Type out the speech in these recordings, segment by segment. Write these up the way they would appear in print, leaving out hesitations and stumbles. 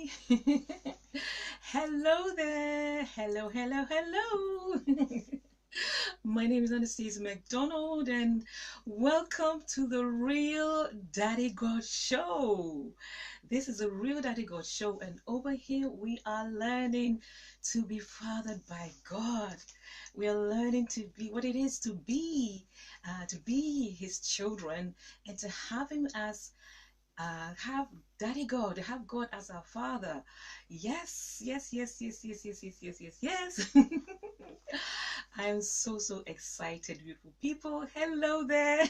Hi. Hello there. Hello, hello, hello. My name is Anastasia McDonald, and welcome to the Real Daddy God Show. This is a Real Daddy God Show, and over here we are learning to be fathered by God. We are learning to be what it is to be His children, and to have Him as have Daddy God, have God as our Father. Yes, yes, yes, yes, yes, yes, yes, yes, yes, yes. I am so excited, beautiful people. Hello there.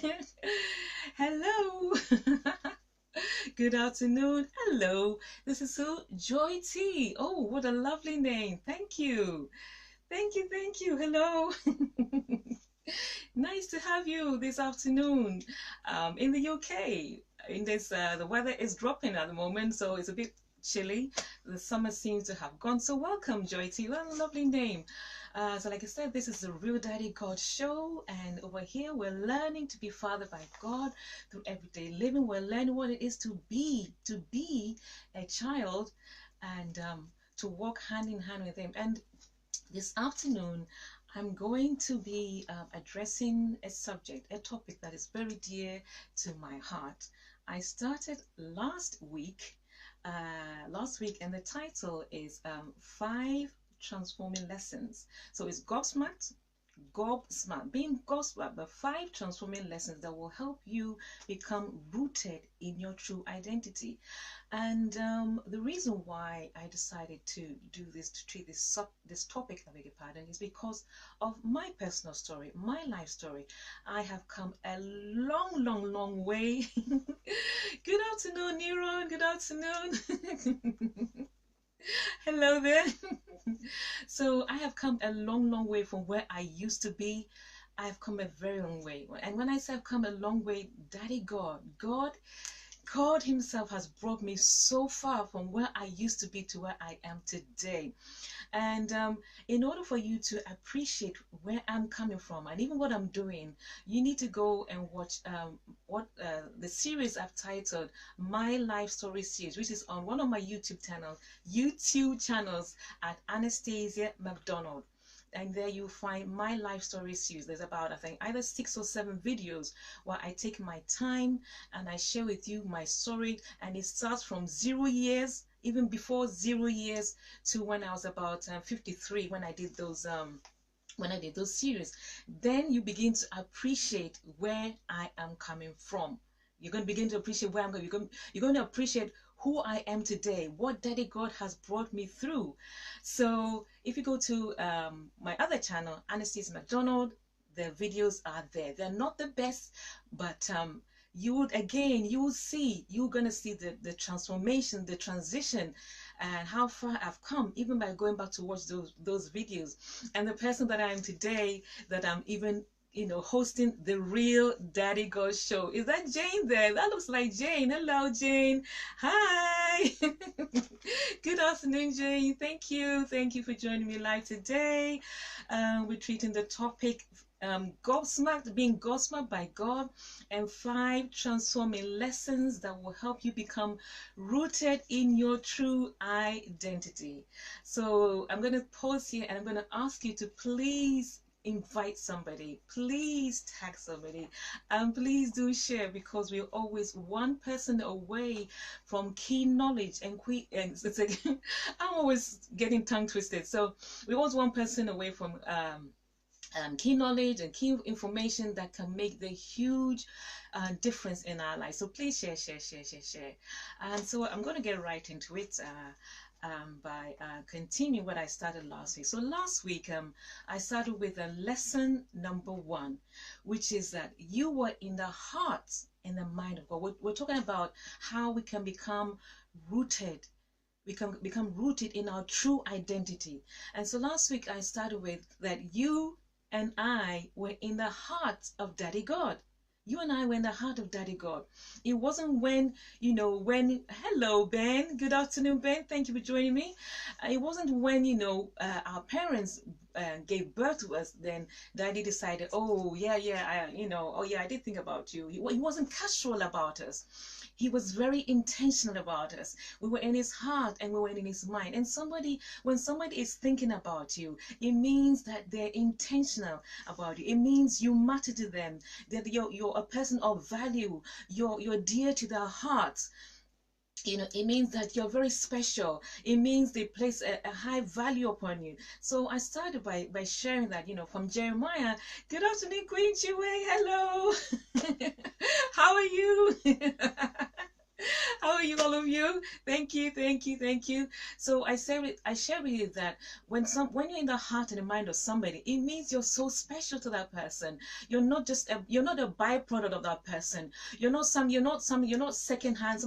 Hello. Good afternoon. Hello. This is who? Joy T. Oh, what a lovely name. Thank you. Thank you. Thank you. Hello. Nice to have you this afternoon in the UK. In this, the weather is dropping at the moment, so it's a bit chilly. The summer seems to have gone. So welcome, Joy to you. What a lovely name. So like I said, this is the Real Daddy God Show, and over here we're learning to be fathered by God through everyday living. We're learning what it is to be a child, and to walk hand in hand with Him. And this afternoon, I'm going to be addressing a subject, a topic that is very dear to my heart. I started last week, and the title is 5 Transforming Lessons. So it's being gobsmacked, the 5 transforming lessons that will help you become rooted in your true identity. And the reason why I decided to do this, to treat this topic, I beg your pardon, is because of my personal story, my life story. I have come a long way. Good afternoon, Neron. Good afternoon. Hello there. So I have come a long way from where I used to be. I've come a very long way. And when I say I've come a long way, Daddy God Himself has brought me so far from where I used to be to where I am today. And in order for you to appreciate where I'm coming from and even what I'm doing, you need to go and watch the series I've titled My Life Story Series, which is on one of my YouTube channels at Anastasia McDonald. And there you'll find my life story series. There's about, I think, either 6 or 7 videos where I take my time and I share with you my story. And it starts from 0 years, even before 0 years, to when I was about 53, when I did those series. Then you begin to appreciate where I am coming from. You're going to begin to appreciate where I'm going. You're going to appreciate who I am today, what Daddy God has brought me through. So if you go to my other channel, Anastasia McDonald, the videos are there. They're not the best, but you're going to see the transformation, the transition, and how far I've come, even by going back to watch those videos. And the person that I am today, that I'm even hosting the Real Daddy God Show. Is that Jane there? That looks like Jane. Hello, Jane. Hi. Good afternoon, Jane. Thank you. Thank you for joining me live today. We're treating the topic being gobsmacked by God, and 5 transforming lessons that will help you become rooted in your true identity. So I'm going to pause here, and I'm going to ask you to please invite somebody, please tag somebody, and please do share, because we're always one person away from key knowledge and it's like I'm always getting tongue twisted. So we're always one person away from key knowledge and key information that can make the huge difference in our lives. So please share. And so I'm going to get right into it by continuing what I started last week. So last week I started with lesson number 1, which is that you were in the heart and the mind of God. We're talking about how we can become rooted. We can become rooted in our true identity. And so last week I started with that you and I were in the heart of Daddy God. You and I were in the heart of Daddy God. It wasn't hello, Ben. Good afternoon, Ben. Thank you for joining me. It wasn't when, our parents gave birth to us, then Daddy decided, oh yeah, oh yeah, I did think about you. He wasn't casual about us. He was very intentional about us. We were in his heart and we were in his mind. And when somebody is thinking about you, it means that they're intentional about you. It means you matter to them, that you're a person of value. You're dear to their hearts. It means that you're very special. It means they place a high value upon you. So I started by sharing that, from Jeremiah. Good afternoon, Queen Chue. Hello. How are you? How are you, all of you? Thank you, thank you, thank you. So I share with you that when you're in the heart and the mind of somebody, it means you're so special to that person. You're not a byproduct of that person. You're not secondhand.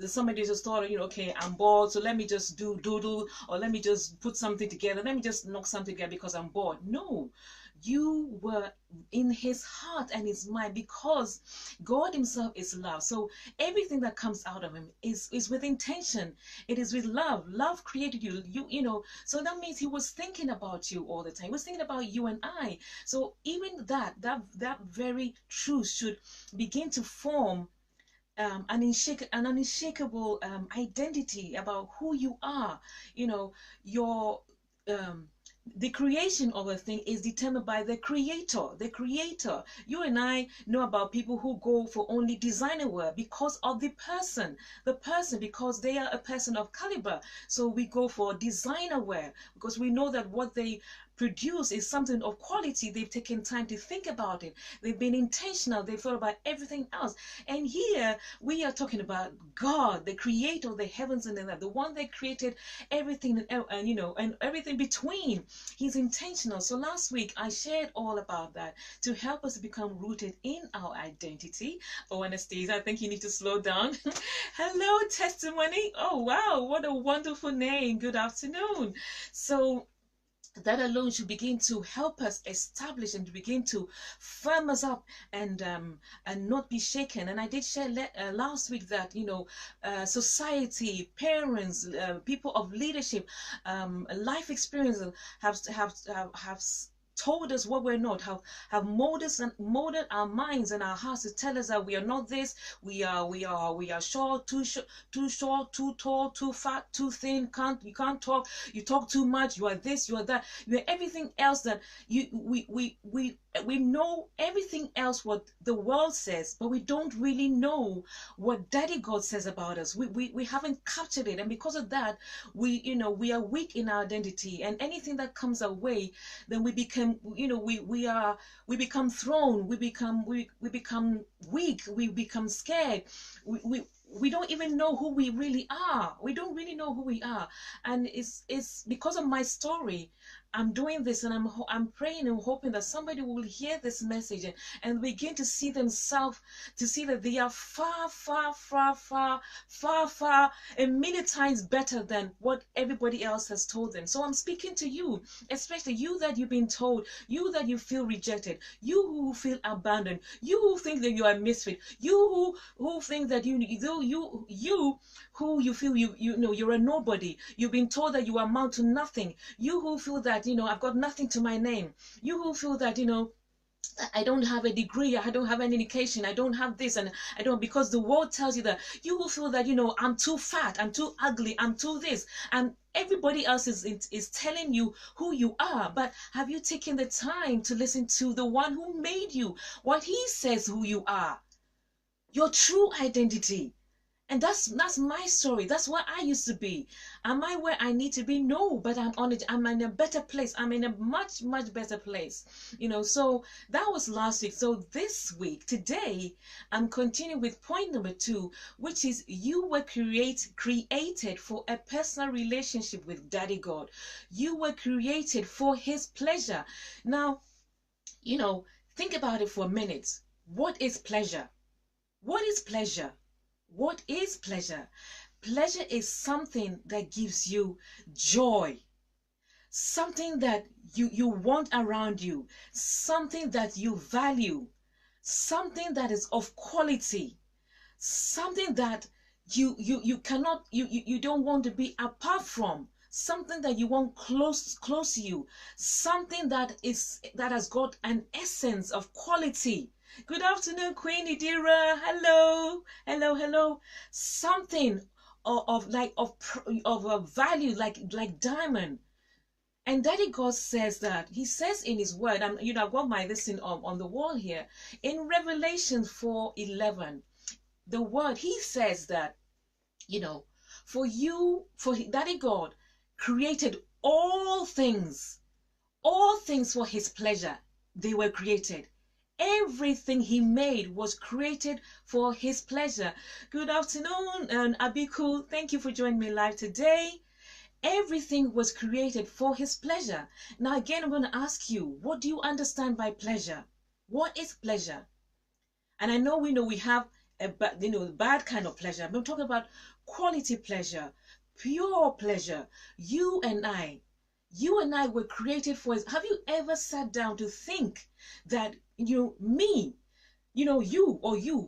Somebody just thought, okay, I'm bored, so let me just do doodle, or let me just put something together. Let me just knock something together because I'm bored. No. You were in his heart and his mind, because God himself is love. So everything that comes out of him is with intention. It is with love. Love created you. So that means he was thinking about you all the time. He was thinking about you and I. So even that very truth should begin to form an unshakable identity about who you are. The creation of a thing is determined by the creator. You and I know about people who go for only designer wear because of the person, because they are a person of caliber. So we go for designer wear because we know that what they produce is something of quality. They've taken time to think about it. They've been intentional. They've thought about everything else. And here we are talking about God, the creator of the heavens and the earth, the one that created everything and everything between. He's intentional. So last week I shared all about that to help us become rooted in our identity. Oh, Anastasia, I think you need to slow down. Hello, Testimony. Oh, wow. What a wonderful name. Good afternoon. So that alone should begin to help us establish and to begin to firm us up and not be shaken. And I did share last week that society, parents, people of leadership, life experiences have told us what we're not, have molded our minds and our hearts to tell us that we are not this, we are short, too short, too tall, too fat, too thin, you can't talk, you talk too much, you are this, you are that, you are everything else that we know everything else what the world says, but we don't really know what Daddy God says about us. We haven't captured it, and because of that, we are weak in our identity, and anything that comes our way, then we become we become thrown, we become weak, we become scared, we don't even know who we really are. We don't really know who we are, and it's because of my story. I'm doing this, and I'm praying and hoping that somebody will hear this message and begin to see themselves, to see that they are far, far, far, far, far, far, a million times better than what everybody else has told them. So I'm speaking to you, especially you that you've been told, you that you feel rejected, you who feel abandoned, you who think that you are a misfit, you who think that you who you feel you're a nobody. You've been told that you amount to nothing. You who feel that I've got nothing to my name. You who feel that I don't have a degree, I don't have an education, I don't have this, and I don't, because the world tells you that. You who feel that I'm too fat, I'm too ugly, I'm too this, and everybody else is telling you who you are. But have you taken the time to listen to the one who made you, what he says who you are, your true identity? And that's my story. That's where I used to be. Am I where I need to be? No, but I'm on it. I'm in a better place. I'm in a much, much better place. So that was last week. So this week, today, I'm continuing with point number 2, which is you were created for a personal relationship with Daddy God. You were created for his pleasure. Now, think about it for a minute. What is pleasure? What is pleasure? What is pleasure? Pleasure is something that gives you joy, something that you want around you, something that you value, something that is of quality, something that you don't want to be apart from. something that you want close to you, something that has got an essence of quality. Good afternoon, Queen Idira. Hello, hello, hello. Something of a value, like diamond. And Daddy God says that. He says in His Word, and I've got my listing on the wall here. In Revelation 4:11, the Word, He says that, for Daddy God created all things for His pleasure. They were created. Everything He made was created for His pleasure. Good afternoon, and Abiku. Thank you for joining me live today. Everything was created for His pleasure. Now again, I'm going to ask you, what do you understand by pleasure? What is pleasure? And I know we have a bad kind of pleasure. I'm talking about quality pleasure, pure pleasure. You and I were created for it. Have you ever sat down to think that you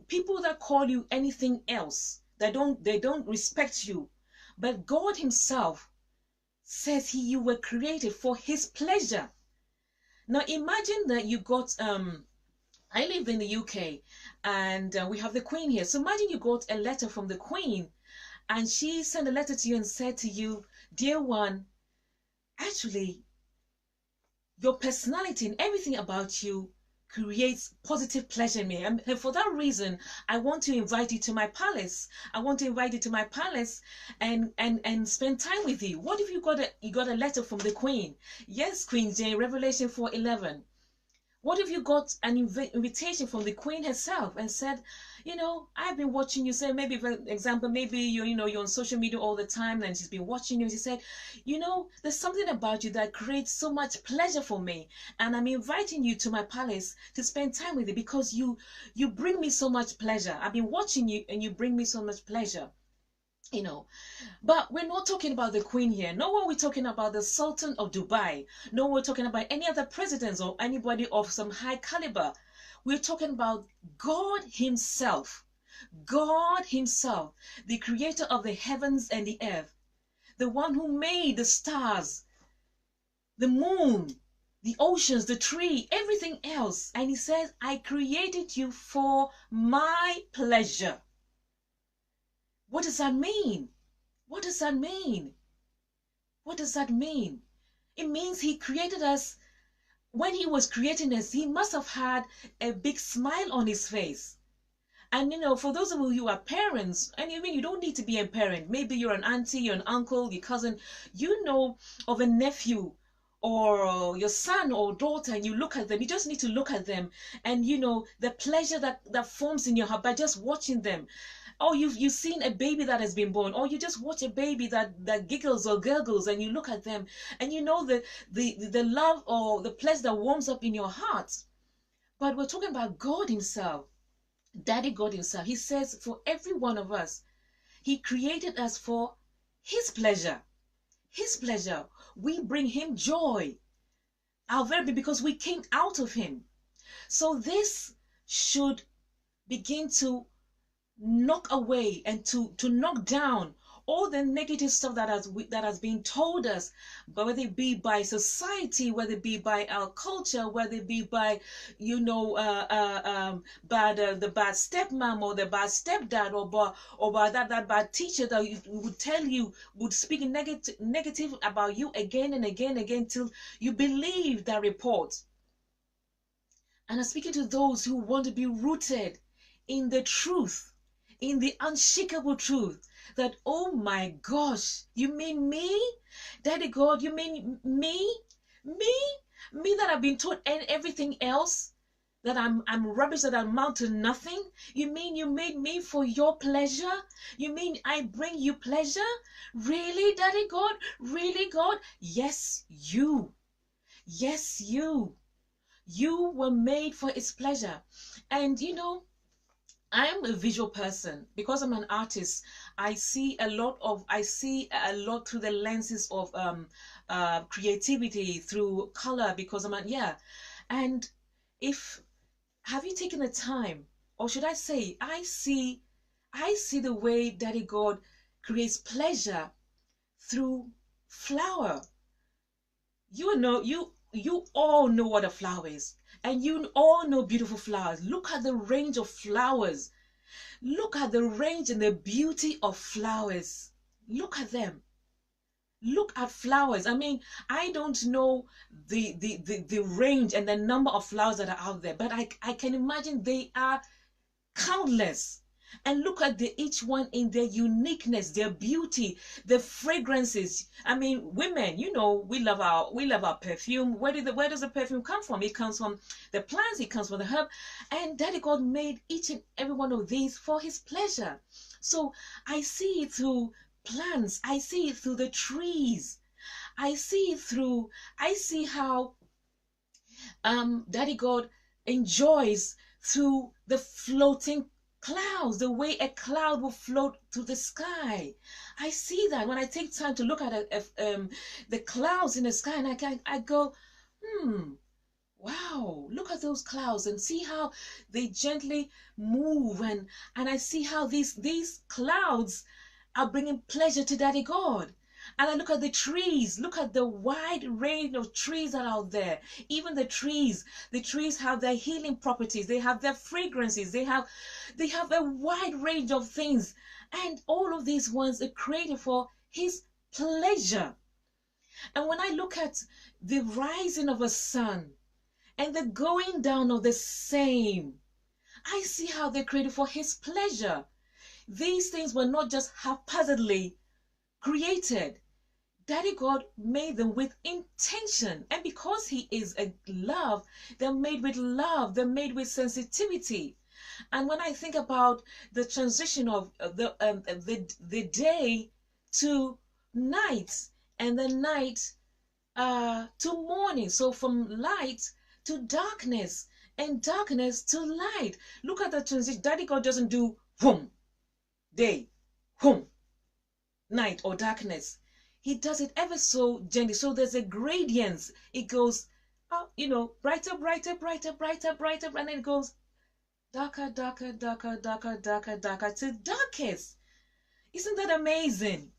people that call you anything else, they don't respect you, but God Himself says you were created for His pleasure. Now imagine that you got I live in the UK, and we have the Queen here. So imagine you got a letter from the Queen, and she sent a letter to you and said to you, dear one, actually your personality and everything about you creates positive pleasure in me, and for that reason I want to invite you to my palace. I want to invite you to my palace and spend time with you. What if you got a letter from the Queen? Yes, Queen Jane, Revelation 4:11. What if you got an invitation from the Queen herself and said, I've been watching you. Say, maybe, for example, maybe you're on social media all the time, and she's been watching you. She said, there's something about you that creates so much pleasure for me, and I'm inviting you to my palace to spend time with you because you bring me so much pleasure. I've been watching you, and you bring me so much pleasure. But we're not talking about the Queen here. No, we're talking about the Sultan of Dubai. No, we're talking about any other presidents or anybody of some high caliber. We're talking about God Himself. God Himself, the creator of the heavens and the earth, the one who made the stars, the moon, the oceans, the tree, everything else. And He says, I created you for my pleasure. What does that mean? What does that mean? What does that mean? It means He created us. When He was creating us, He must have had a big smile on His face. And for those of you who are parents, and you don't need to be a parent. Maybe you're an auntie, you're an uncle, your cousin. You know of a nephew or your son or daughter, and you look at them. You just need to look at them, and the pleasure that forms in your heart by just watching them. Or you've seen a baby that has been born, or you just watch a baby that giggles or gurgles, and you look at them, and the love or the pleasure that warms up in your heart. But we're talking about God Himself, Daddy God Himself. He says for every one of us, He created us for His pleasure. His pleasure. We bring Him joy. Our very being, because we came out of Him. So this should begin to knock away and to knock down all the negative stuff that has been told us, but whether it be by society, whether it be by our culture, whether it be by the bad stepmom or the bad stepdad, or by that bad teacher that would speak negative about you again and again till you believe that report. And I'm speaking to those who want to be rooted in the truth, in the unshakable truth, that, oh my gosh, you mean me? Daddy God, you mean me? Me that I've been taught everything else? That I'm rubbish, that I amount to nothing? You mean you made me for your pleasure? You mean I bring you pleasure? Really, Daddy God? Really, God? Yes, you. Yes, you. You were made for His pleasure. And I am a visual person. Because I'm an artist, I see a lot through the lenses of creativity, through color, because and have you taken the time, or should I say, I see the way Daddy God creates pleasure through flower. You all know what a flower is, and you all know beautiful flowers. Look at the range of flowers. Look at the range and the beauty of flowers. Look at them. Look at flowers. I mean, I don't know the range and the number of flowers that are out there, but I can imagine they are countless. And look at each one in their uniqueness, their beauty, the fragrances. I mean, women, we love our perfume. Where does the perfume come from? It comes from the plants, it comes from the herb. And Daddy God made each and every one of these for his pleasure. So I see it through plants, I see it through the trees, I see how Daddy God enjoys through the floating clouds, the way a cloud will float through the sky. I see that when I take time to look at the clouds in the sky, and I go, wow, look at those clouds and see how they gently move, and I see how these clouds are bringing pleasure to Daddy God. And I look at the trees, look at the wide range of trees that are out there. Even the trees have their healing properties, they have their fragrances, they have a wide range of things. And all of these ones are created for his pleasure. And when I look at the rising of a sun and the going down of the same, I see how they're created for his pleasure. These things were not just haphazardly created. Daddy God made them with intention, and because he is a love, they're made with love, they're made with sensitivity. And when I think about the transition of the day to night, and the night to morning, so from light to darkness, and darkness to light, look at the transition. Daddy God doesn't do boom, day, boom, night or darkness. He does it ever so gently. So there's a gradient. It goes, brighter, brighter, brighter, brighter, brighter, and then it goes darker, darker, darker, darker, darker, darker to darkest. Isn't that amazing?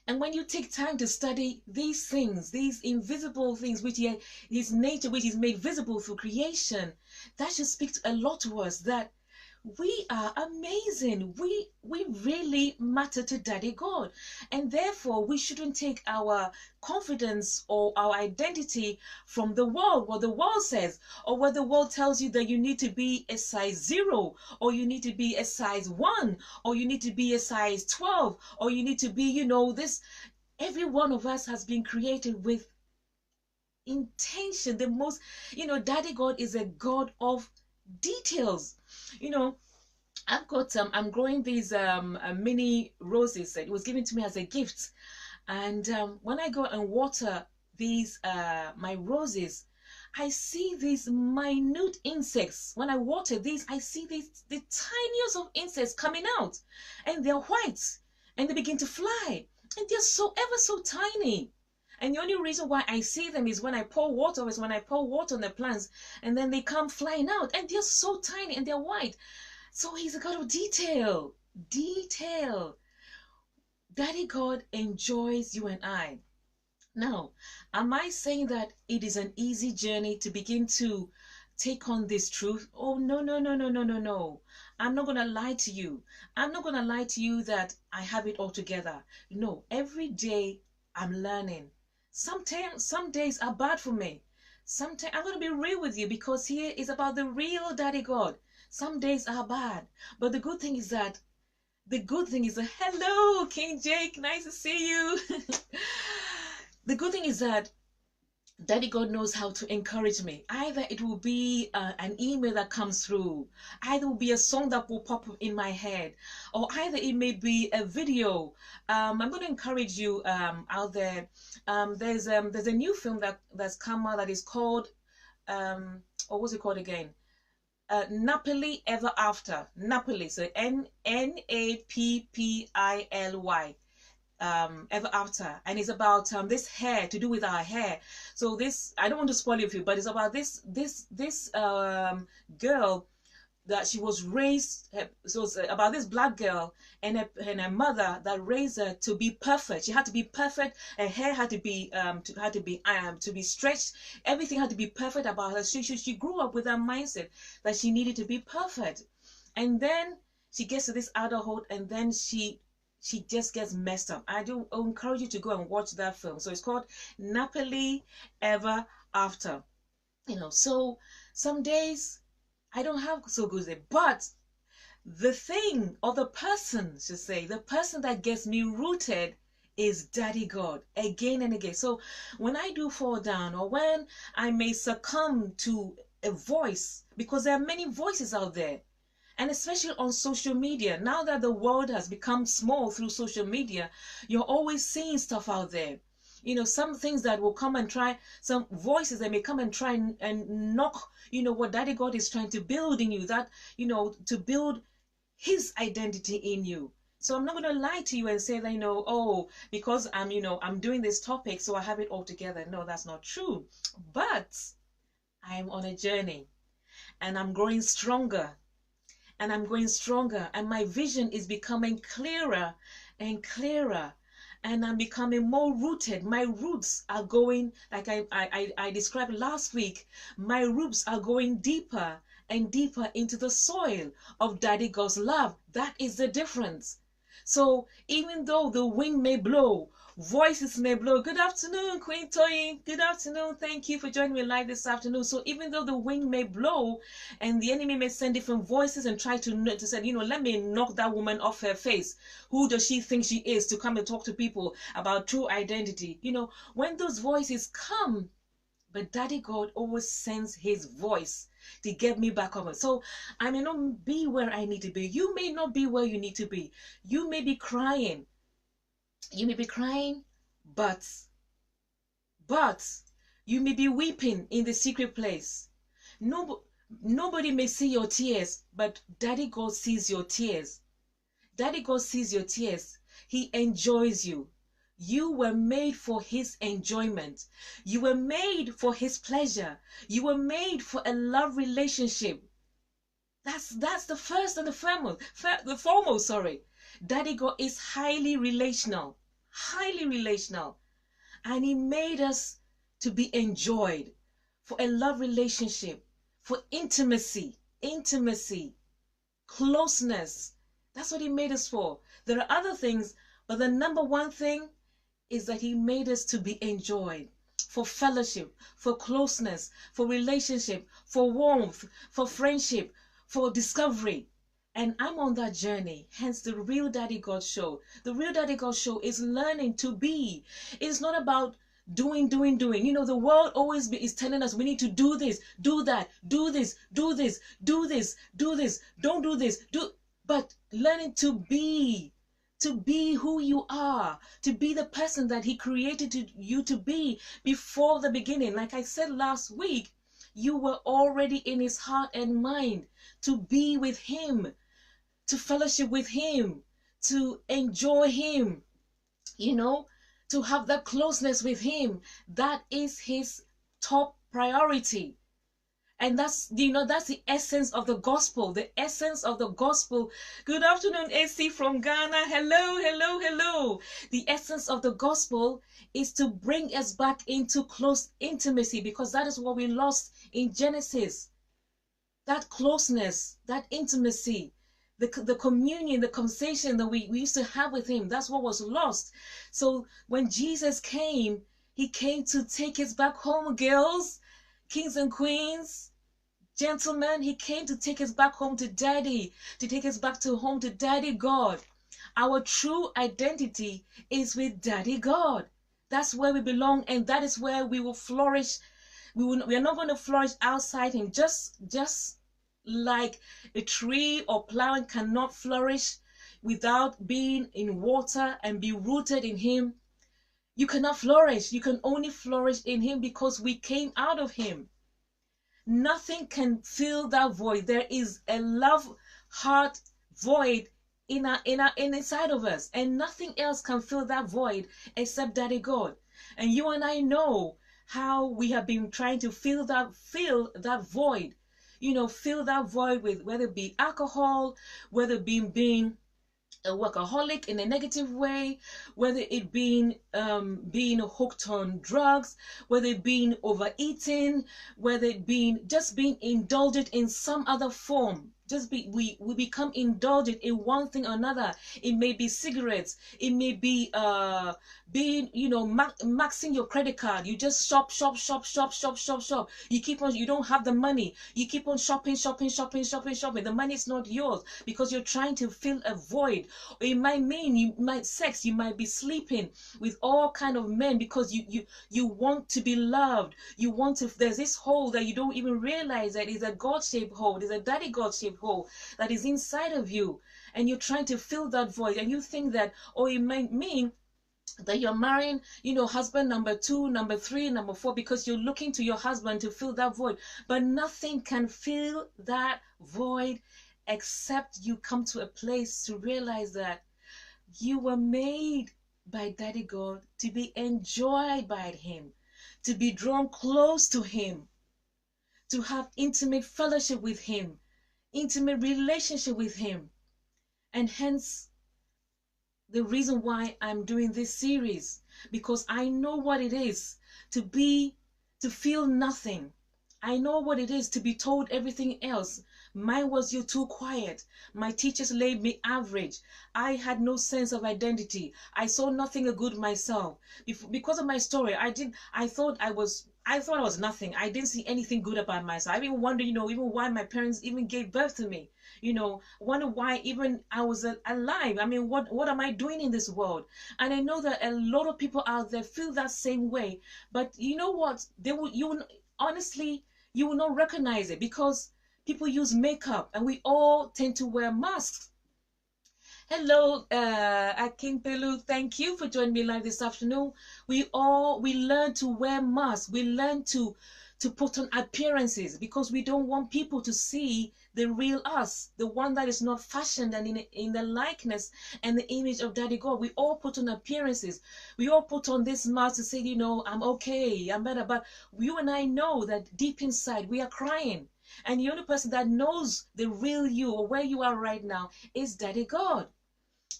And when you take time to study these things, these invisible things, which his nature, which is made visible through creation, that should speak a lot to us, that we are amazing. We really matter to Daddy God. And therefore, we shouldn't take our confidence or our identity from the world, what the world says, or what the world tells you that you need to be a size 0, or you need to be a size 1, or you need to be a size 12, or you need to be, this. Every one of us has been created with intention. The most, Daddy God is a God of details. I'm growing these mini roses. It was given to me as a gift, and when I go and water these my roses, I see these minute insects. When I water these, I see the tiniest of insects coming out, and they're white, and they begin to fly, and they're so ever so tiny. And the only reason why I see them is when I pour water on the plants, and then they come flying out, and they're so tiny and they're white. So he's a God of detail. Detail. Daddy God enjoys you and I. Now, am I saying that it is an easy journey to begin to take on this truth? Oh, no, no, no, no, no, no, no. I'm not going to lie to you. I'm not going to lie to you that I have it all together. No, every day I'm learning. Sometimes, some days are bad for me. Sometimes I'm going to be real with you, because here is about the real Daddy God. Some days are bad, but the good thing is that hello, King Jake, nice to see you. The good thing is that Daddy God knows how to encourage me. Either it will be an email that comes through, either it will be a song that will pop up in my head, or either it may be a video. I'm going to encourage you out there. There's a new film that's come out that is called, or what's it called again? Napoli Ever After. Napoli, so Nappily. Ever After, and it's about this hair, to do with our hair. So this, I don't want to spoil it for you, but it's about this girl that she was raised, so it's about this black girl and her mother that raised her to be perfect. She had to be perfect. Her hair had to be to be stretched. Everything had to be perfect about her. She grew up with that mindset that she needed to be perfect. And then she gets to this adulthood, and then she just gets messed up. I encourage you to go and watch that film. So it's called Napoli Ever After. So some days I don't have so good day, but the thing or the person, should say, the person that gets me rooted is Daddy God again and again. So when I do fall down, or when I may succumb to a voice, because there are many voices out there, and especially on social media, now that the world has become small through social media, you're always seeing stuff out there. Some things that will come and try, some voices that may come and try and knock, what Daddy God is trying to build in you, that, to build his identity in you. So I'm not going to lie to you and say that, oh, because I'm doing this topic, so I have it all together. No, that's not true. But I'm on a journey, and I'm growing stronger, and I'm going stronger, and my vision is becoming clearer and clearer. And I'm becoming more rooted. My roots are going, like I described last week, my roots are going deeper and deeper into the soil of Daddy God's love. That is the difference. So even though the wind may blow, voices may blow. Good afternoon, Queen Toyin. Good afternoon. Thank you for joining me live this afternoon. So even though the wind may blow and the enemy may send different voices and try to say, let me knock that woman off her face. Who does she think she is to come and talk to people about true identity? When those voices come, but Daddy God always sends his voice to get me back on. So I may not be where I need to be. You may not be where you need to be. You may be crying. You may be crying, but you may be weeping in the secret place. Nobody may see your tears, but Daddy God sees your tears. Daddy God sees your tears. He enjoys you. You were made for his enjoyment. You were made for his pleasure. You were made for a love relationship. That's the first and the foremost. Daddy God is highly relational, and he made us to be enjoyed, for a love relationship, for intimacy, closeness. That's what he made us for. There are other things, but the number one thing is that he made us to be enjoyed, for fellowship, for closeness, for relationship, for warmth, for friendship, for discovery. And I'm on that journey, hence the Real Daddy God Show. The Real Daddy God Show is learning to be. It's not about doing. The world always is telling us we need to do this, do that, do this, do this, do this, do this, don't do this, but learning to be who you are, to be the person that he created you to be before the beginning. Like I said last week, you were already in his heart and mind to be with him, to fellowship with him, to enjoy him, to have that closeness with him. That is his top priority. And that's the essence of the gospel. The essence of the gospel. Good afternoon, AC from Ghana. Hello. The essence of the gospel is to bring us back into close intimacy, because that is what we lost in Genesis. That closeness, that intimacy, the communion, the conversation that we used to have with him, that's what was lost. So when Jesus came, he came to take us back home, girls, kings and queens, gentlemen. He came to take us back home to Daddy, to take us back to home to Daddy God. Our true identity is with Daddy God. That's where we belong, and that is where we will flourish. We are not going to flourish outside him. Just like a tree or plant cannot flourish without being in water and be rooted in him. You cannot flourish. You can only flourish in him because we came out of him. Nothing can fill that void. There is a love heart void inside of us, and nothing else can fill that void except Daddy God. And you and I know how we have been trying to fill that void. fill that void with, whether it be alcohol, whether it being a workaholic in a negative way, whether it being hooked on drugs, whether it being overeating, whether it being just being indulged in some other form. We become indulgent in one thing or another. It may be cigarettes, it may be being, maxing your credit card. You just shop. You keep on, you don't have the money, you keep on shopping. The money is not yours because you're trying to fill a void. Or it might mean you might be sleeping with all kind of men because you want to be loved. There's this hole that you don't even realize that is a God-shaped hole. There's a daddy God-shaped hole that is inside of you, and you're trying to fill that void, and you think that, or it might mean that you're marrying, husband number 2, number 3, number 4, because you're looking to your husband to fill that void. But nothing can fill that void except you come to a place to realize that you were made by Daddy God to be enjoyed by him, to be drawn close to him, to have intimate fellowship with him, intimate relationship with him. And hence the reason why I'm doing this series, because I know what it is to feel nothing. I know what it is to be told everything else. Mine was, you're too quiet. My teachers laid me average. I had no sense of identity. I saw nothing good myself. Because of my story, I thought I was nothing. I didn't see anything good about myself. I even wonder, even why my parents even gave birth to me. Wonder why even I was alive. I mean, what am I doing in this world? And I know that a lot of people out there feel that same way. But you know what? Honestly, you will not recognize it because people use makeup and we all tend to wear masks. Hello, Akinpelu. Thank you for joining me live this afternoon. We learn to wear masks. We learn to put on appearances because we don't want people to see the real us, the one that is not fashioned and in the likeness and the image of Daddy God. We all put on appearances. We all put on this mask to say, I'm okay, I'm better. But you and I know that deep inside we are crying. And the only person that knows the real you or where you are right now is Daddy God.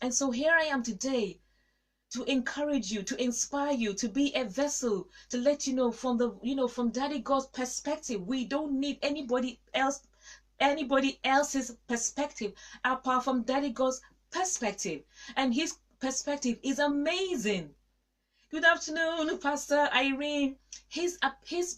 And so here I am today to encourage you, to inspire you, to be a vessel, to let you know from Daddy God's perspective. We don't need anybody else's perspective apart from Daddy God's perspective. And his perspective is amazing. Good afternoon, Pastor Irene. His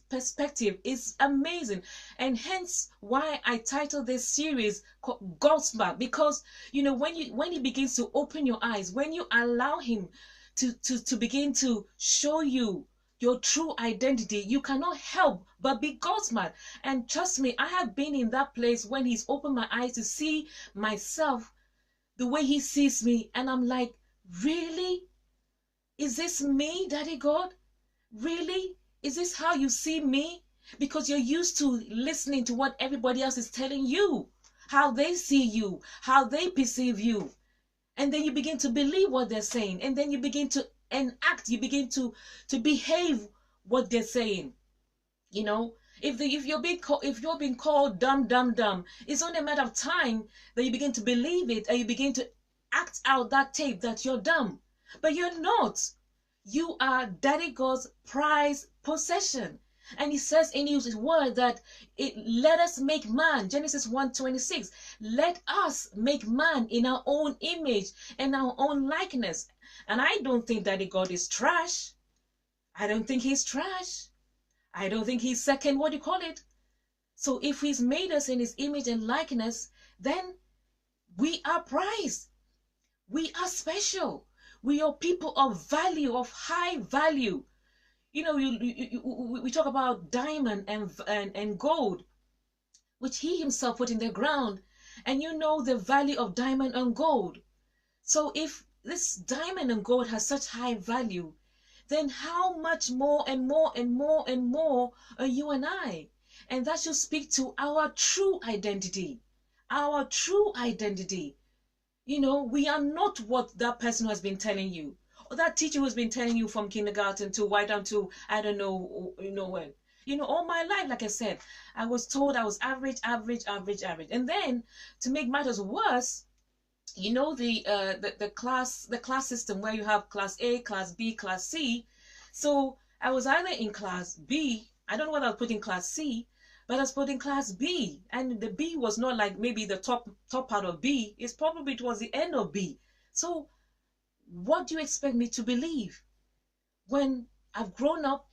perspective is amazing, and hence why I titled this series Gobsmacked, because when he begins to open your eyes, when you allow him to begin to show you your true identity, you cannot help but be gobsmacked. And trust me, I have been in that place when he's opened my eyes to see myself the way he sees me, and I'm like, really? Is this me, Daddy God? Really? Is this how you see me? Because you're used to listening to what everybody else is telling you, how they see you, how they perceive you. And then you begin to believe what they're saying. And then you begin to enact, you begin to behave what they're saying. If you're being called dumb, it's only a matter of time that you begin to believe it and you begin to act out that tape that you're dumb. But you're not. You are Daddy God's prized possession. And he says in his word that let us make man, Genesis 1:26, let us make man in our own image and our own likeness. And I don't think Daddy God is trash. I don't think he's trash. I don't think he's second, what do you call it? So if he's made us in his image and likeness, then we are prized. We are special. We are people of value, of high value. We talk about diamond and gold, which he himself put in the ground. And you know the value of diamond and gold. So if this diamond and gold has such high value, then how much more and more and more and more are you and I? And that should speak to our true identity. Our true identity. We are not what that person has been telling you, or that teacher who's been telling you from kindergarten to right down to I don't know when. You know, all my life, like I said, I was told I was average, average, average, average. And then to make matters worse, you know, the class system where you have class A, class B, class C. So I was either in class B, I don't know whether I was put in class C, but I was put in class B, and the B was not like maybe the top part of B, it's probably towards the end of B. So what do you expect me to believe when I've grown up?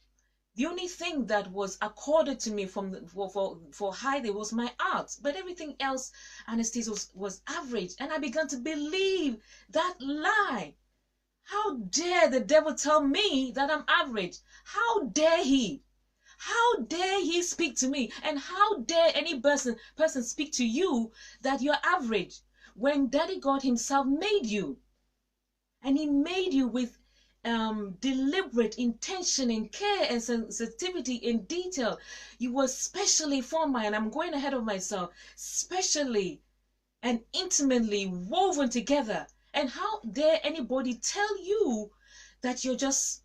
The only thing that was accorded to me from for high was my art, but everything else, anesthesia, was average. And I began to believe that lie. How dare the devil tell me that I'm average? How dare he? How dare he speak to me? And how dare any person speak to you that you're average when Daddy God himself made you? And he made you with deliberate intention and care and sensitivity in detail. You were specially formed, and I'm going ahead of myself, specially and intimately woven together. And how dare anybody tell you that you're just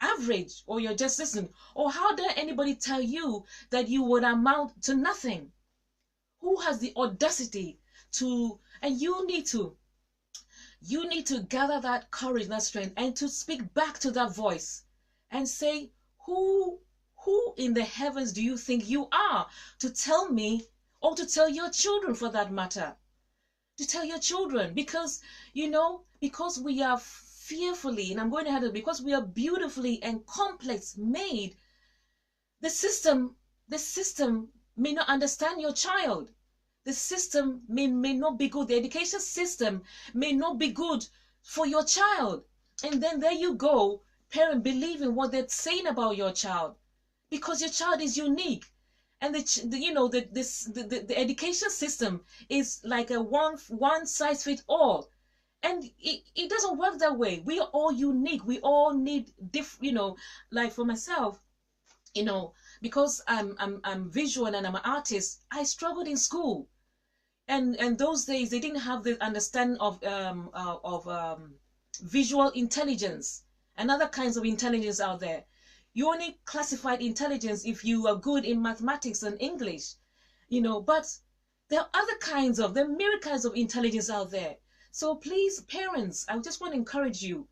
average, or you're just listening? Or how dare anybody tell you that you would amount to nothing? Who has the audacity to? And you need to gather that courage, that strength, and to speak back to that voice and say, who in the heavens do you think you are to tell me, or to tell your children for that matter, to tell your children? Because, you know, because we are fearfully, and I'm going to have it, because we are beautifully and complex made, the system may not understand your child. The system may not be good. The education system may not be good for your child. And then there you go, parent believing what they're saying about your child, because your child is unique. And the education system is like a one size fits all. And it doesn't work that way. We are all unique. We all need different, like for myself, because I'm visual and I'm an artist, I struggled in school. And those days they didn't have the understanding of visual intelligence and other kinds of intelligence out there. You only classified intelligence if you are good in mathematics and English, but there are there are myriad kinds of intelligence out there. So please, parents, I just want to encourage you,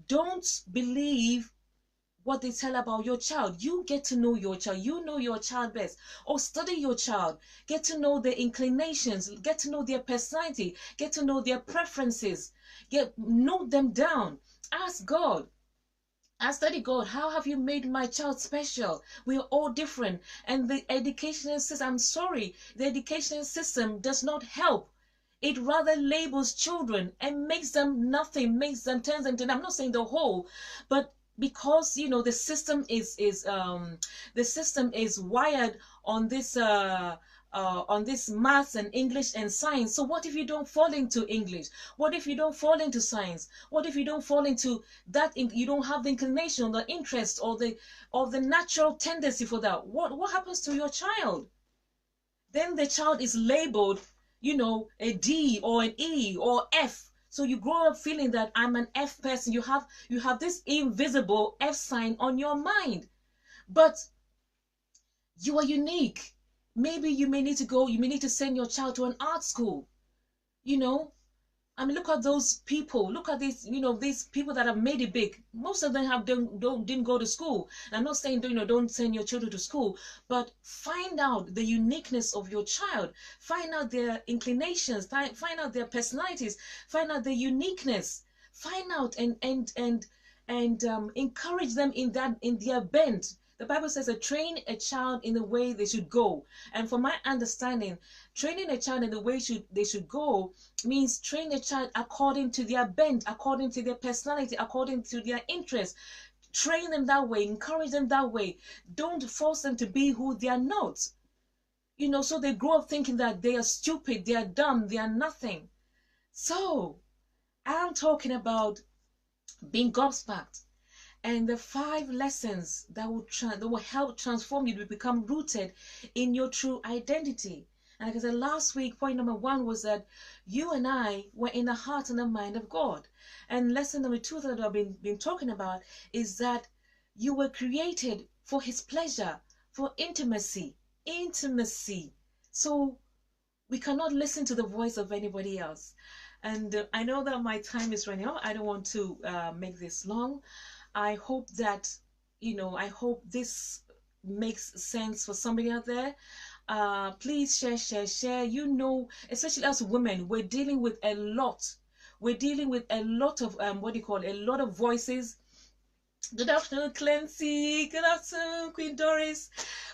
don't believe what they tell about your child. You get to know your child. You know your child best. Or study your child. Get to know their inclinations. Get to know their personality. Get to know their preferences. Note them down. Ask God. Study God. How have you made my child special? We are all different. And the educational system, I'm sorry, the educational system does not help. It rather labels children and makes them nothing, turns them to, I'm not saying the whole, but because the system is wired on this maths and English and science. So what if you don't fall into English? What if you don't fall into science? What if you don't fall into that? You don't have the inclination or the interest or the natural tendency for that. What happens to your child? Then the child is labeled, a D or an E or F. So you grow up feeling that I'm an F person. You have this invisible F sign on your mind. But you are unique. Maybe you may need to send your child to an art school. I mean, look at those people. Look at these people that have made it big. Most of them didn't go to school. And I'm not saying don't send your children to school, but find out the uniqueness of your child. Find out their inclinations. Find out their personalities. Find out their uniqueness. Find out and encourage them in their bent. The Bible says train a child in the way they should go. And from my understanding, training a child in the way they should go means train a child according to their bent, according to their personality, according to their interests. Train them that way, encourage them that way. Don't force them to be who they are not. So they grow up thinking that they are stupid, they are dumb, they are nothing. So I'm talking about being gobsmacked. And the 5 lessons that will help transform you to become rooted in your true identity. And like I said last week, point number 1 was that you and I were in the heart and the mind of God. And lesson number 2 that I've been talking about is that you were created for His pleasure, for intimacy. Intimacy. So we cannot listen to the voice of anybody else. And I know that my time is running out. I don't want to make this long. I hope that, I hope this makes sense for somebody out there. Please share. Especially as women, we're dealing with a lot. We're dealing with a lot of, a lot of voices. Good afternoon, Clancy. Good afternoon, Queen Doris.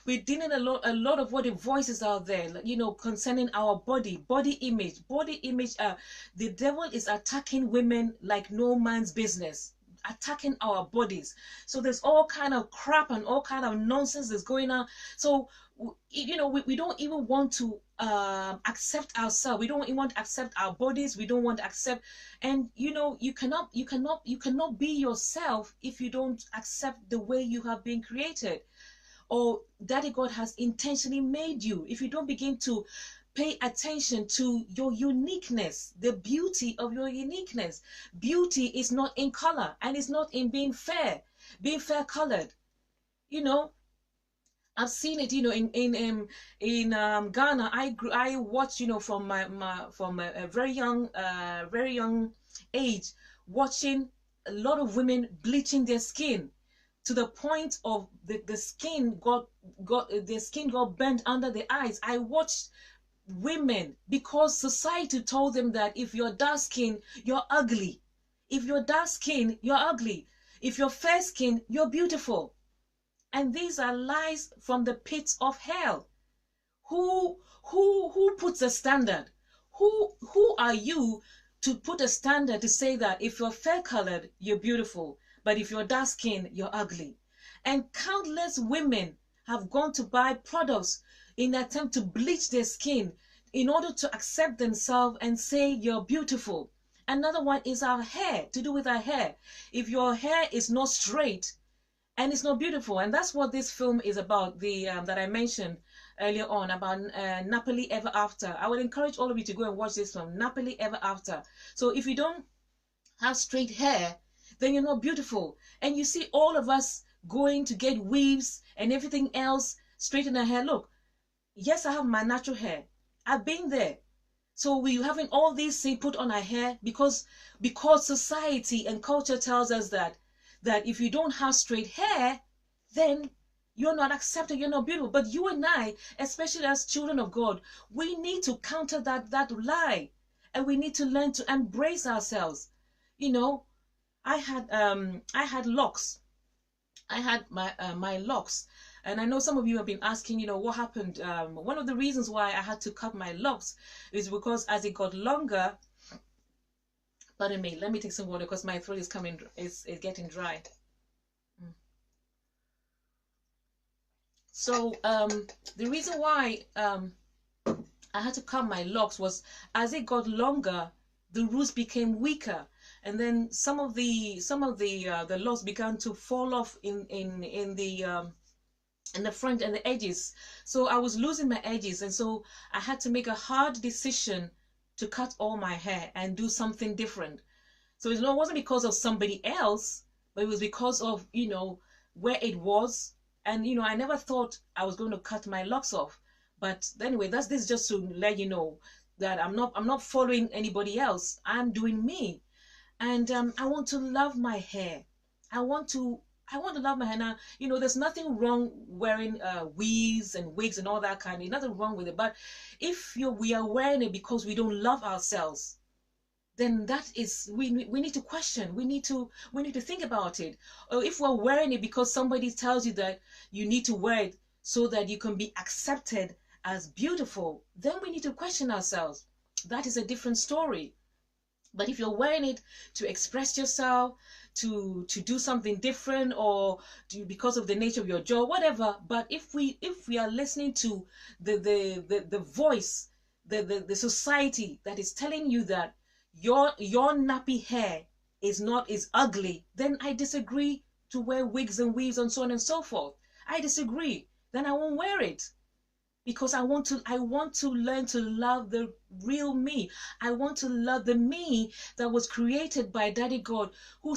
We're dealing a lot of what the voices out there, concerning our body image. The devil is attacking women like no man's business, attacking our bodies. So there's all kind of crap and all kind of nonsense that's going on. So we don't even want to accept ourselves. We don't even want to accept our bodies. We don't want to accept, and you cannot be yourself if you don't accept the way you have been created, or Daddy God has intentionally made you. If you don't begin to pay attention to your uniqueness, the beauty of your uniqueness. Beauty is not in color, and it's not in being fair colored. I've seen it, in Ghana. I watched, from from a very young age, watching a lot of women bleaching their skin to the point of the skin got bent under the eyes. I watched women, because society told them that if you're dark skin, you're ugly. If you're dark skin, you're ugly. If you're fair skin, you're beautiful. And these are lies from the pits of hell. Who puts a standard? Who are you to put a standard to say that if you're fair colored, you're beautiful, but if you're dark skinned, you're ugly? And countless women have gone to buy products in an attempt to bleach their skin in order to accept themselves and say you're beautiful. Another one is our hair, to do with our hair. If your hair is not straight, and it's not beautiful. And that's what this film is about, the that I mentioned earlier on, about Napoli Ever After. I would encourage all of you to go and watch this film, Napoli Ever After. So if you don't have straight hair, then you're not beautiful. And you see all of us going to get weaves and everything else, straighten our hair. Look, yes, I have my natural hair. I've been there. So we're having all these things put on our hair because society and culture tells us that if you don't have straight hair, then you're not accepted, you're not beautiful. But you and I, especially as children of God, we need to counter that lie, and we need to learn to embrace ourselves. I had locks. I had my locks, and I know some of you have been asking, what happened. One of the reasons why I had to cut my locks is because as it got longer. Pardon me, let me take some water because my throat is getting dry. So the reason why I had to cut my locks was as it got longer, the roots became weaker, and then some of the locks began to fall off in the front and the edges. So I was losing my edges, and so I had to make a hard decision to cut all my hair and do something different. So it wasn't because of somebody else, but it was because of, where it was. And, I never thought I was going to cut my locks off. But anyway, this is just to let you know that I'm not following anybody else. I'm doing me. And I want to love my hair. I want to love my hair. Now, there's nothing wrong wearing weaves and wigs and all that kind of, nothing wrong with it. But if we are wearing it because we don't love ourselves, then that is, we need to question. We need to think about it. Or if we're wearing it because somebody tells you that you need to wear it so that you can be accepted as beautiful, then we need to question ourselves. That is a different story. But if you're wearing it to express yourself, to do something different, or because of the nature of your job, whatever. But if we are listening to the voice, the society that is telling you that your nappy hair is ugly, then I disagree to wear wigs and weaves and so on and so forth. I disagree. Then I won't wear it. Because I want to learn to love the real me. I want to love the me that was created by Daddy God, who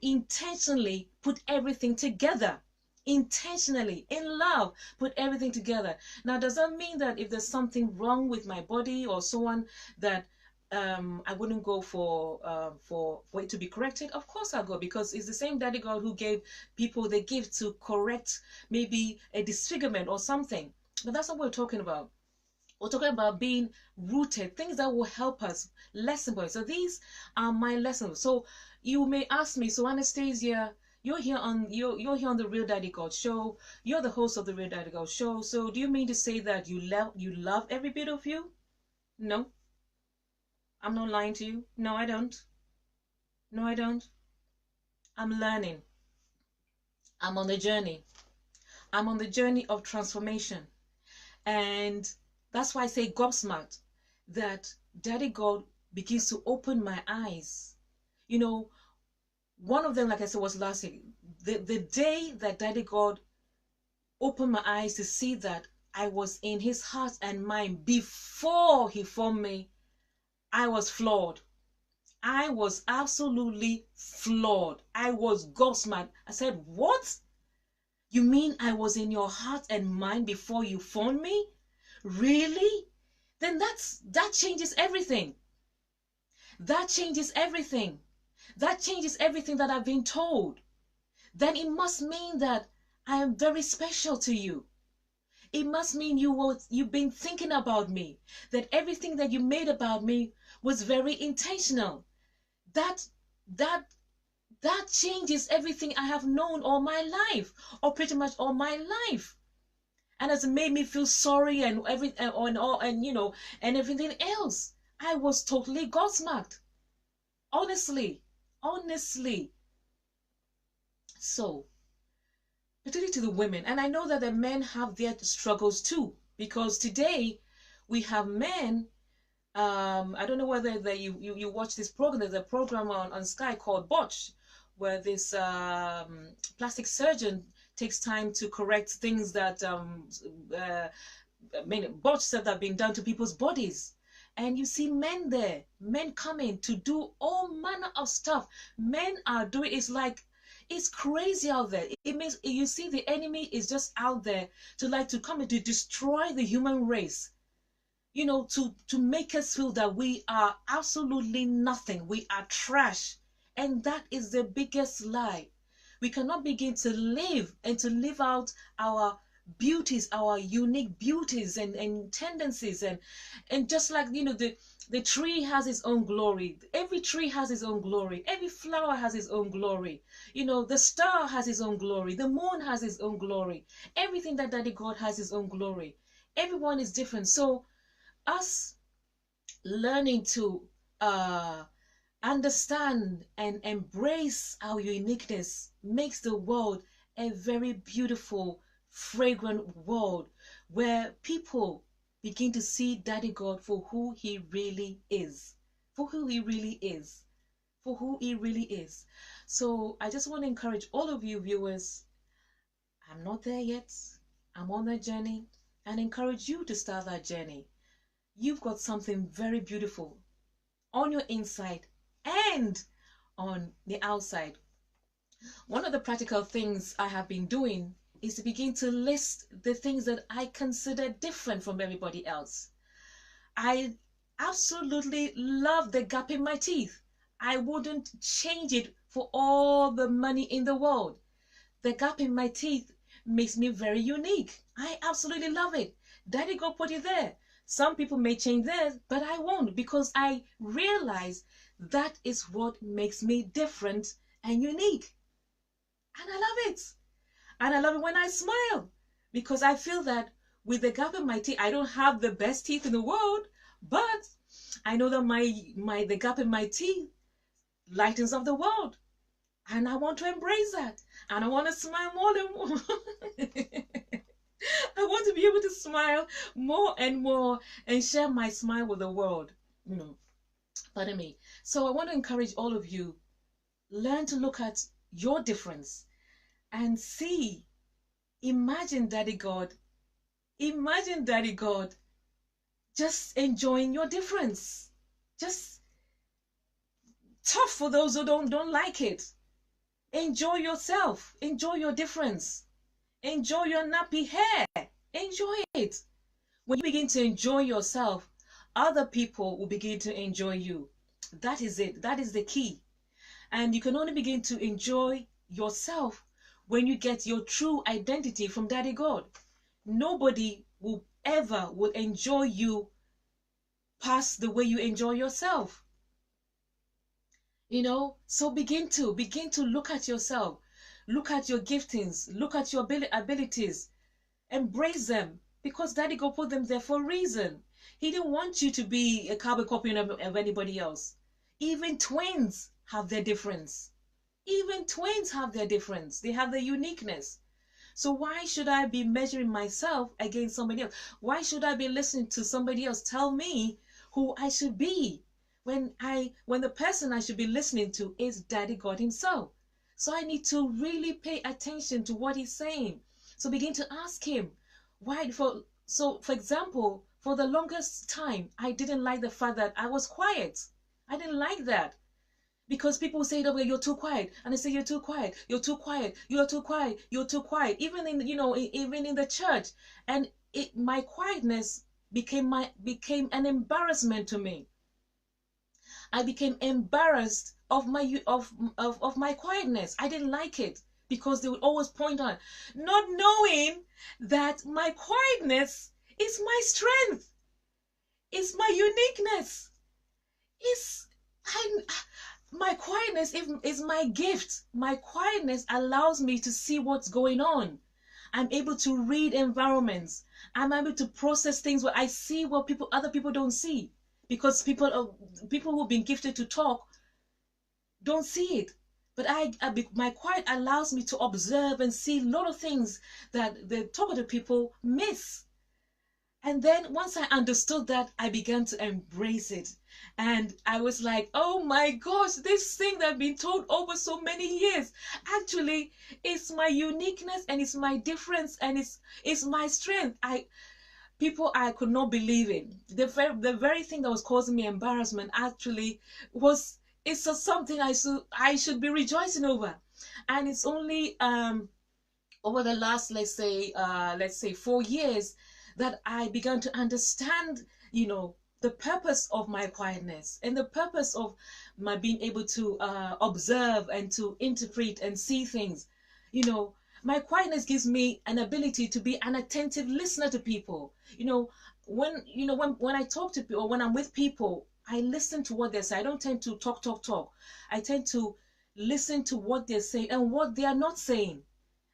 intentionally put everything together. intentionally, in love, put everything together. Now, does that mean that if there's something wrong with my body or someone that I wouldn't go for it to be corrected? Of course I'll go, because it's the same Daddy God who gave people the gift to correct maybe a disfigurement or something. But that's not what we're talking about. We're talking about being rooted, things that will help us. Lesson boys. So these are my lessons. So you may ask me, so Anastasia, you're here on the Real Daddy God show. You're the host of the Real Daddy God show. So do you mean to say that you love every bit of you? No. I'm not lying to you. No, I don't. No, I don't. I'm learning. I'm on the journey. I'm on the journey of transformation. And that's why I say gobsmacked, that Daddy God begins to open my eyes. You know, one of them, like I said, was last week. The day that Daddy God opened my eyes to see that I was in his heart and mind before he formed me, I was flawed. I was absolutely flawed. I was gobsmacked. I said, what? You mean I was in your heart and mind before you formed me? Really? Then that changes everything. That changes everything. That changes everything that I've been told. Then it must mean that I am very special to you. It must mean you've been thinking about me, that everything that you made about me was very intentional. That changes everything I have known all my life, or pretty much all my life, and has made me feel sorry and everything and everything else. I was totally gobsmacked. Honestly. So, particularly to the women, and I know that the men have their struggles too, because today we have men. I don't know whether you watch this program. There's a program on Sky called Botch, where this plastic surgeon takes time to correct things that botched that have been done to people's bodies. And you see men there, men coming to do all manner of stuff. Men are doing, it's crazy out there. It means you see the enemy is just out there to come and to destroy the human race. You know, to make us feel that we are absolutely nothing. We are trash. And that is the biggest lie. We cannot begin to live and to live out our beauties, our unique beauties and tendencies, and just like, you know, the tree has its own glory. Every tree has its own glory. Every flower has its own glory. You know, the star has its own glory. The moon has its own glory. Everything that Daddy God has its own glory. Everyone is different. So us learning to understand and embrace our uniqueness makes the world a very beautiful, fragrant world where people begin to see Daddy God for who he really is. For who he really is. For who he really is. So I just want to encourage all of you viewers, I'm not there yet. I'm on that journey, and encourage you to start that journey. You've got something very beautiful on your inside and on the outside. One of the practical things I have been doing is to begin to list the things that I consider different from everybody else. I absolutely love the gap in my teeth. I wouldn't change it for all the money in the world. The gap in my teeth makes me very unique. I absolutely love it. Daddy God put it there. Some people may change theirs, but I won't, because I realize that is what makes me different and unique. And I love it. And I love it when I smile, because I feel that with the gap in my teeth, I don't have the best teeth in the world, but I know that the gap in my teeth lightens up the world. And I want to embrace that. And I want to smile more and more. I want to be able to smile more and more and share my smile with the world. You know, pardon me. So I want to encourage all of you, learn to look at your difference and see, imagine Daddy God just enjoying your difference. Just tough for those who don't like it. Enjoy yourself. Enjoy your difference. Enjoy your nappy hair. Enjoy it. When you begin to enjoy yourself, other people will begin to enjoy you. That is it. That is the key. And you can only begin to enjoy yourself when you get your true identity from Daddy God. Nobody will enjoy you past the way you enjoy yourself. So begin to look at yourself, look at your giftings, look at your abilities, embrace them, because Daddy God put them there for a reason. He didn't want you to be a carbon copy of anybody else. Even twins have their difference. Even twins have their difference. They have their uniqueness. So why should I be measuring myself against somebody else? Why should I be listening to somebody else tell me who I should be when the person I should be listening to is Daddy God himself? So I need to really pay attention to what he's saying. So begin to ask him why. For example, for the longest time, I didn't like the fact that I was quiet. I didn't like that. Because people say, "Oh, you're too quiet," and I say, "You're too quiet. You're too quiet. You're too quiet. You're too quiet." Even even in the church, and my quietness became an embarrassment to me. I became embarrassed of my quietness. I didn't like it because they would always point on, not knowing that my quietness is my strength. It's my uniqueness. My quietness is my gift. My quietness allows me to see what's going on. I'm able to read environments. I'm able to process things where I see what other people don't see. Because people who've been gifted to talk don't see it. But my quiet allows me to observe and see a lot of things that the talkative people miss. And then once I understood that, I began to embrace it. And I was like, oh my gosh, this thing that I've been told over so many years, actually, it's my uniqueness and it's my difference and it's my strength. I could not believe it. The very thing that was causing me embarrassment actually it's something I should be rejoicing over. And it's only over the last, let's say 4 years, that I began to understand, the purpose of my quietness and the purpose of my being able to observe and to interpret and see things. My quietness gives me an ability to be an attentive listener to people. When I talk to people or when I'm with people, I listen to what they say. I don't tend to talk. I tend to listen to what they're saying and what they are not saying.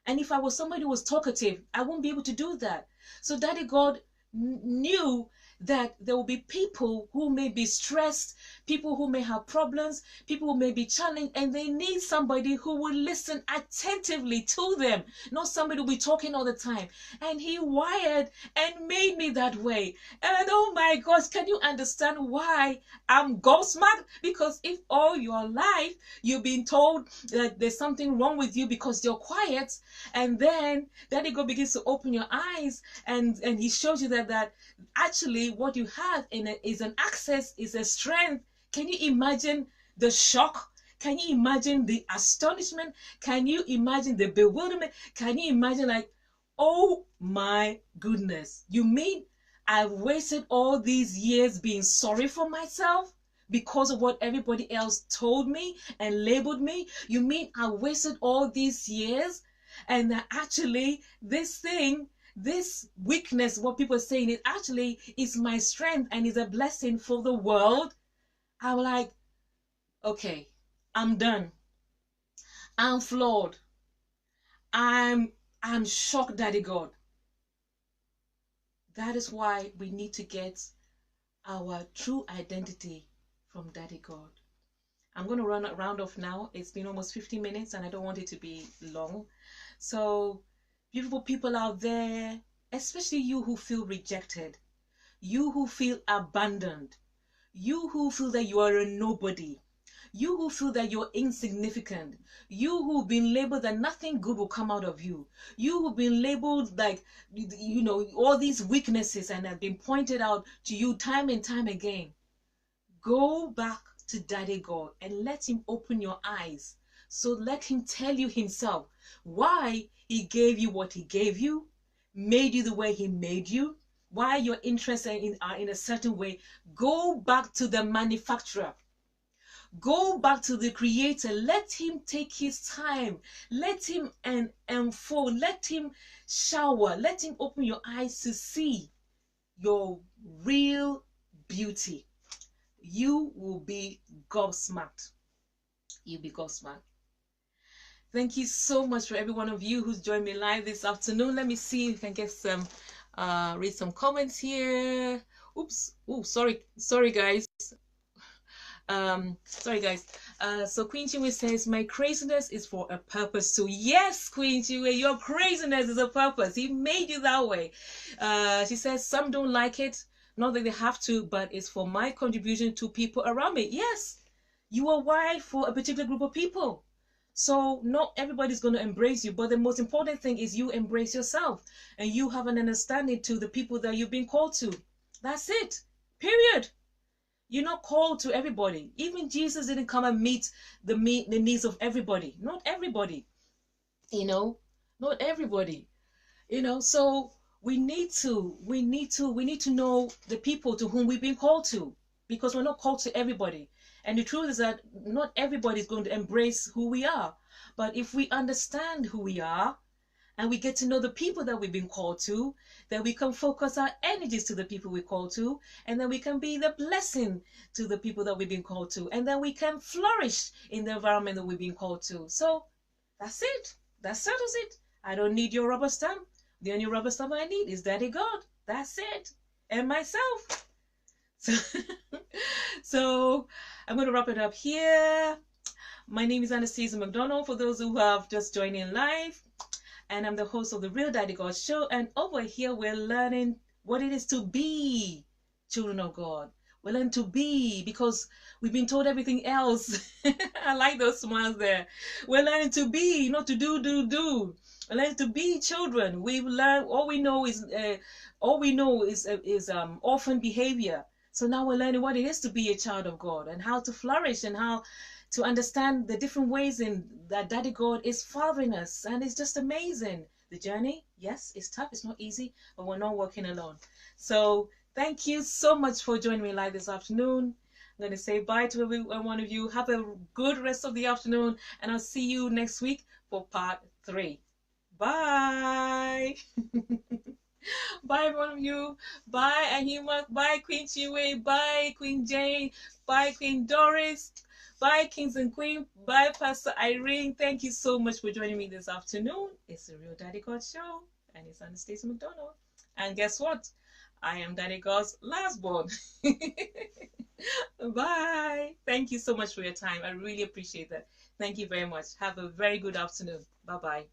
And if I was somebody who was talkative, I wouldn't be able to do that. So Daddy God knew that there will be people who may be stressed, people who may have problems, people who may be challenged, and they need somebody who will listen attentively to them, not somebody who will be talking all the time. And he wired and made me that way. And oh my gosh, can you understand why I'm gobsmacked? Because if all your life you've been told that there's something wrong with you because you're quiet, and then Daddy God begins to open your eyes and he shows you that actually what you have is an access, is a strength. Can you imagine the shock? Can you imagine the astonishment? Can you imagine the bewilderment? Can you imagine, like, oh my goodness, you mean I've wasted all these years being sorry for myself because of what everybody else told me and labeled me? You mean I wasted all these years and that actually this weakness, what people are saying, it actually is my strength and is a blessing for the world? I'm like, okay, I'm done. I'm flawed. I'm shocked, Daddy God. That is why we need to get our true identity from Daddy God. I'm going to round off now. It's been almost 50 minutes and I don't want it to be long. So, beautiful people out there, especially you who feel rejected, you who feel abandoned, you who feel that you are a nobody, you who feel that you're insignificant, you who've been labeled that nothing good will come out of you, you who've been labeled like, all these weaknesses and have been pointed out to you time and time again, go back to Daddy God and let him open your eyes So let him tell you himself why he gave you what he gave you, made you the way he made you, why you're interested in a certain way. Go back to the manufacturer. Go back to the creator. Let him take his time. Let him unfold. Let him shower. Let him open your eyes to see your real beauty. You will be gobsmacked. You'll be gobsmacked. Thank you so much for every one of you who's joined me live this afternoon. Let me see if I can get some, read some comments here. Oops. Oh, sorry guys. Sorry guys. So Queen Chiwe says, my craziness is for a purpose. So yes, Queen Chiwe, your craziness is a purpose. He made you that way. She says, some don't like it, not that they have to, but it's for my contribution to people around me. Yes, you are wired for a particular group of people. So not everybody's going to embrace you, but the most important thing is you embrace yourself and you have an understanding to the people that you've been called to. That's it. Period. You're not called to everybody. Even Jesus didn't come and meet the needs of everybody. Not everybody. Not everybody. So we need to know the people to whom we've been called to, because we're not called to everybody. And the truth is that not everybody is going to embrace who we are. But if we understand who we are and we get to know the people that we've been called to, then we can focus our energies to the people we're called to, and then we can be the blessing to the people that we've been called to, and then we can flourish in the environment that we've been called to. So that's it. That settles it. I don't need your rubber stamp. The only rubber stamp I need is Daddy God. That's it. And myself. So I'm going to wrap it up here. My name is Anastasia McDonald, for those who have just joined in live. And I'm the host of the Real Daddy God Show. And over here, we're learning what it is to be children of God. We're learning to be, because we've been told everything else. I like those smiles there. We're learning to be, not to do. We're learning to be children. We've learned, all we know is orphan behavior. So now we're learning what it is to be a child of God and how to flourish and how to understand the different ways in that Daddy God is fathering us. And it's just amazing. The journey, yes, it's tough. It's not easy, but we're not working alone. So thank you so much for joining me live this afternoon. I'm going to say bye to every one of you. Have a good rest of the afternoon, and I'll see you next week for part 3. Bye. Bye, one of you. Bye, Ahima. Bye, Queen Chiwe. Bye, Queen Jane. Bye, Queen Doris. Bye, Kings and Queen. Bye, Pastor Irene. Thank you so much for joining me this afternoon. It's the Real Daddy God Show, and it's Anastasia McDonald. And guess what? I am Daddy God's last born. Bye. Thank you so much for your time. I really appreciate that. Thank you very much. Have a very good afternoon. Bye-bye.